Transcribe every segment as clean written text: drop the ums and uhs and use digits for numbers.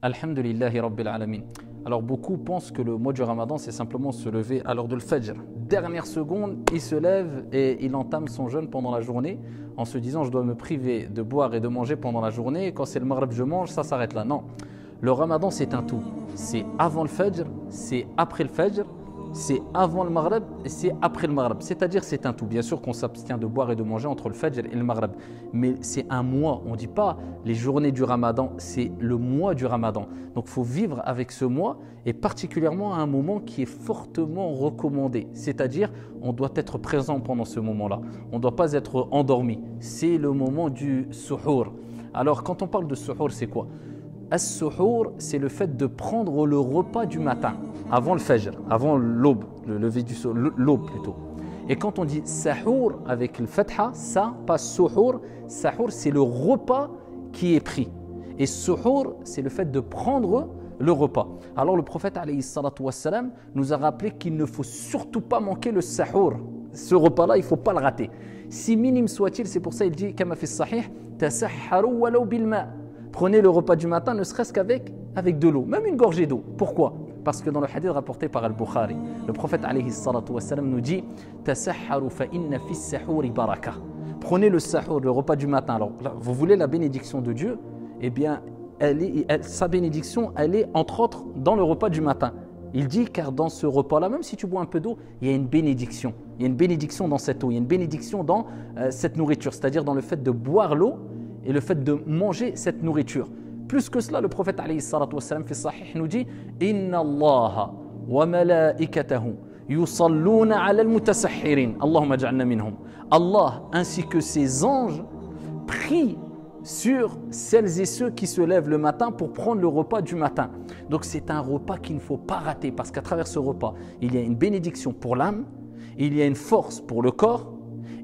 Alhamdulillahi Rabbil Alamin. Alors beaucoup pensent que le mois du Ramadan c'est simplement se lever à l'heure de l'Fajr. Dernière seconde, il se lève et il entame son jeûne pendant la journée en se disant je dois me priver de boire et de manger pendant la journée et quand c'est le Maghrib je mange, ça s'arrête là. Non, le Ramadan c'est un tout. C'est avant le Fajr, c'est après le Fajr, c'est avant le Maghrib et c'est après le Maghrib. C'est-à-dire c'est un tout. Bien sûr qu'on s'abstient de boire et de manger entre le Fajr et le Maghrib. Mais c'est un mois. On ne dit pas les journées du Ramadan, c'est le mois du Ramadan. Donc il faut vivre avec ce mois et particulièrement à un moment qui est fortement recommandé. C'est-à-dire on doit être présent pendant ce moment-là. On ne doit pas être endormi. C'est le moment du suhour. Alors quand on parle de suhour, c'est quoi ? As-suhour, c'est le fait de prendre le repas du matin, avant le fajr, avant l'aube, le lever du soleil, l'aube plutôt. Et quand on dit sahour avec le fatha, ça, pas suhour, sahour c'est le repas qui est pris. Et suhour, c'est le fait de prendre le repas. Alors le prophète alayhi salatu wassalam nous a rappelé qu'il ne faut surtout pas manquer le sahour. Ce repas-là, il ne faut pas le rater. Si minime soit-il, c'est pour ça qu'il dit, kama fi sahih, tasahharu walau bil ma'. Prenez le repas du matin ne serait-ce qu'avec de l'eau, même une gorgée d'eau. Pourquoi ? Parce que dans le hadith rapporté par Al-Bukhari, le prophète alayhi salatu wassalam nous dit tasahharu fa inna fi as-sahuri baraka. Prenez le sahur, le repas du matin. Alors, là, vous voulez la bénédiction de Dieu ? Eh bien, sa bénédiction, elle est entre autres dans le repas du matin. Il dit car dans ce repas-là, même si tu bois un peu d'eau, il y a une bénédiction. Il y a une bénédiction dans cette eau, il y a une bénédiction dans cette nourriture, c'est-à-dire dans le fait de boire l'eau et le fait de manger cette nourriture. Plus que cela, le prophète alayhi salatu wassalam fi sahih nous dit Inna Allaha wa malaikatahu yusalluna ala al-mutasahhirin. Allahumma ja'alna minhum. Allah ainsi que ses anges prient sur celles et ceux qui se lèvent le matin pour prendre le repas du matin. Donc c'est un repas qu'il ne faut pas rater parce qu'à travers ce repas, il y a une bénédiction pour l'âme, il y a une force pour le corps,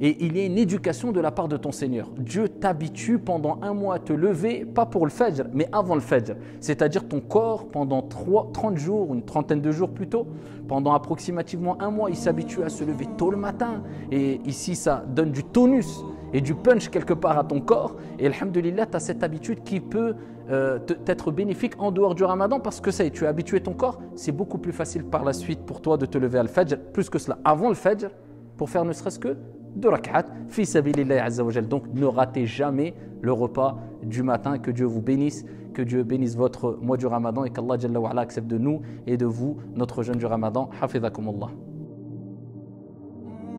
et il y a une éducation de la part de ton Seigneur. Dieu t'habitue pendant un mois à te lever, pas pour le Fajr, mais avant le Fajr. C'est-à-dire ton corps, pendant 30 jours, une trentaine de jours plutôt, pendant approximativement un mois, il s'habitue à se lever tôt le matin. Et ici, ça donne du tonus et du punch quelque part à ton corps. Et alhamdoulilah, tu as cette habitude qui peut t'être bénéfique en dehors du Ramadan parce que ça y est, tu as habitué ton corps. C'est beaucoup plus facile par la suite pour toi de te lever à le Fajr, plus que cela, avant le Fajr, pour faire ne serait-ce que 2 rak'at fi sabilillahi azza wa jal. Donc ne ratez jamais le repas du matin. Que Dieu vous bénisse, que Dieu bénisse votre mois du Ramadan et qu'Allah Jalla wa Ala accepte de nous et de vous notre jeûne du Ramadan. Hafidhakumullah.